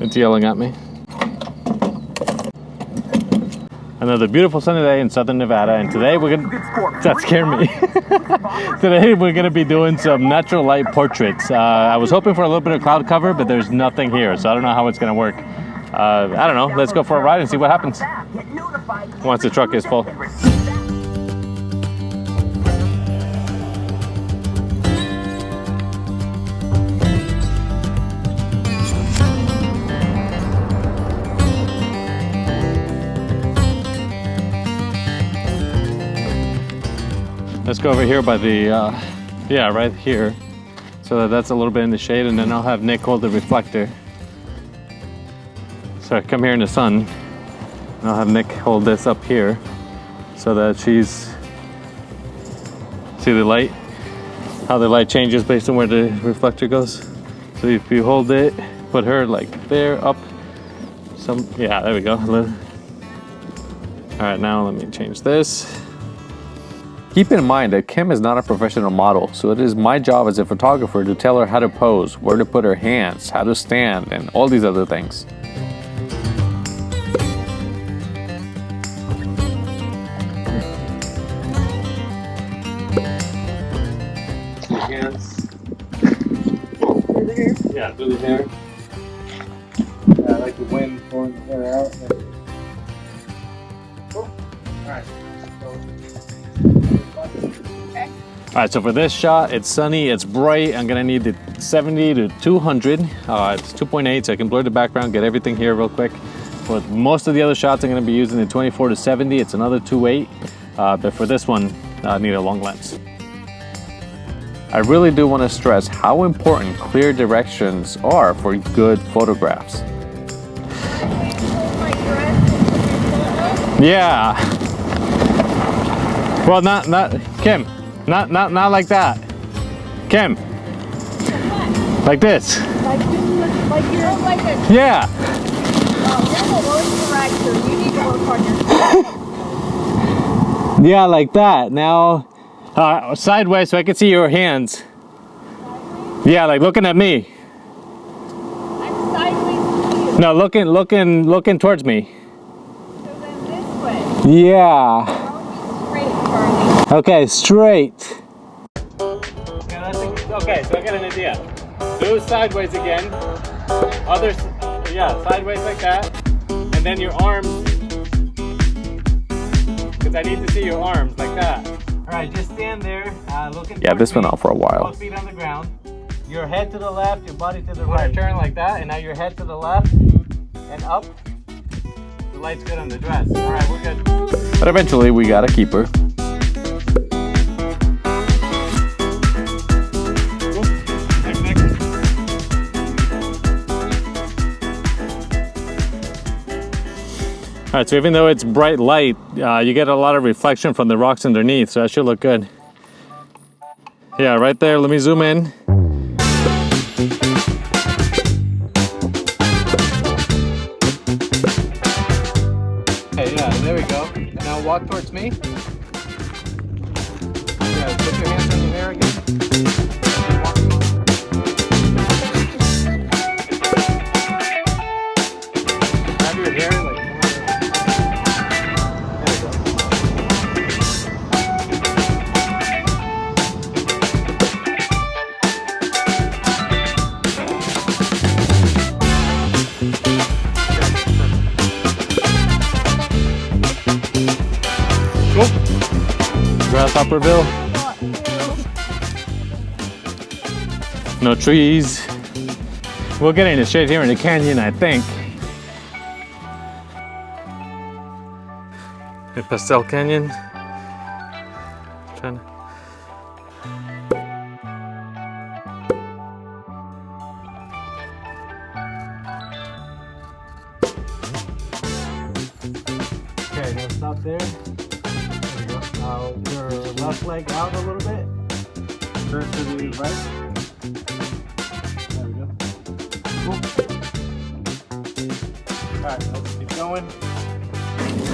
It's yelling at me. Another beautiful sunny day in southern Nevada, and today we're gonna, that scared me. Today we're gonna be doing some natural light portraits. I was hoping for a little bit of cloud cover, but there's nothing here, so I don't know how it's gonna work. I don't know, let's go for a ride and see what happens once the truck is full. Let's go over here by the, yeah, right here. So that's a little bit in the shade, and then I'll have Nick hold the reflector. So come here in the sun, and I'll have Nick hold this up here so that she's, see the light? How the light changes based on where the reflector goes. So if you hold it, put her like there, up, yeah, there we go. All right, now let me change this. Keep in mind that Kim is not a professional model, so it is my job as a photographer to tell her how to pose, where to put her hands, how to stand, and all these other things. Hands. Through the hair? Yeah, through the hair. Yeah, I like the wind pulling the hair out. Cool. Alright. Alright, so for this shot, it's sunny, it's bright. I'm gonna need the 70 to 200. It's 2.8, so I can blur the background, get everything here real quick. For most of the other shots, I'm gonna be using the 24 to 70. It's another 2.8, but for this one, I need a long lens. I really do want to stress how important clear directions are for good photographs. Yeah. Well, not Kim. Not like that. Kim. Like this. Like you're like this. Yeah. Oh, you're the worst director. You need to work on your. Yeah, like that. Now, sideways so I can see your hands. Sideways? Yeah, like looking at me. I'm sideways to you. No, looking towards me. So then this way. Yeah. Straight, Charlie. Okay, straight. Okay, so I got an idea. Do sideways again. Others, yeah, sideways like that. And then your arms, because I need to see your arms like that. All right, just stand there, looking. Yeah, this went on for a while. Both feet on the ground. Your head to the left, your body to the right. Turn like that, and now your head to the left and up. The light's good on the dress. All right, we're good. But eventually we gotta keep her. All right, so even though it's bright light, you get a lot of reflection from the rocks underneath, so that should look good. Yeah, right there, let me zoom in. Okay, yeah, there we go. Now walk towards me. Yeah, put your hands on your hair again. Grab your hair like. Grasshopperville. No trees. We'll get in the shade here in the canyon, I think. The Pastel Canyon. Trying to... Okay, now stop there. Your left leg out a little bit. Turn to the right. There we go. Cool. Alright, let's keep going.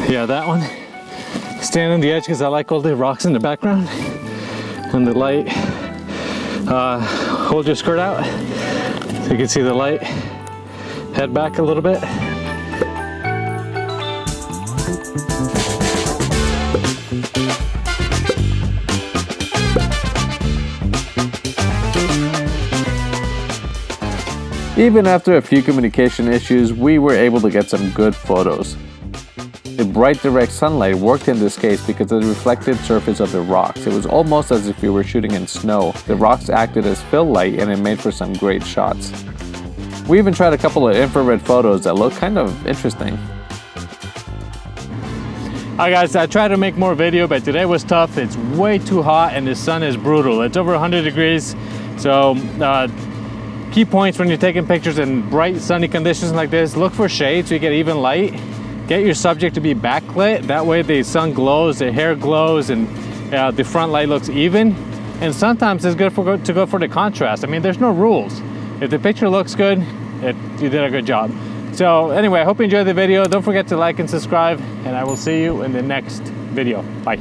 Yeah, that one. Stand on the edge because I like all the rocks in the background and the light. Hold your skirt out so you can see the light. head back a little bit. Even after a few communication issues, we were able to get some good photos. The bright direct sunlight worked in this case because of the reflected surface of the rocks. It was almost as if we were shooting in snow. The rocks acted as fill light and it made for some great shots. We even tried a couple of infrared photos that looked kind of interesting. Alright guys, I tried to make more video, but today was tough. It's way too hot and the sun is brutal. It's over 100 degrees. So key points when you're taking pictures in bright sunny conditions like this, look for shade so you get even light. Get your subject to be backlit. That way the sun glows, the hair glows, and the front light looks even. And sometimes it's good to go for the contrast. I mean, there's no rules. If the picture looks good, you did a good job. So anyway, I hope you enjoyed the video. Don't forget to like and subscribe, and I will see you in the next video. Bye.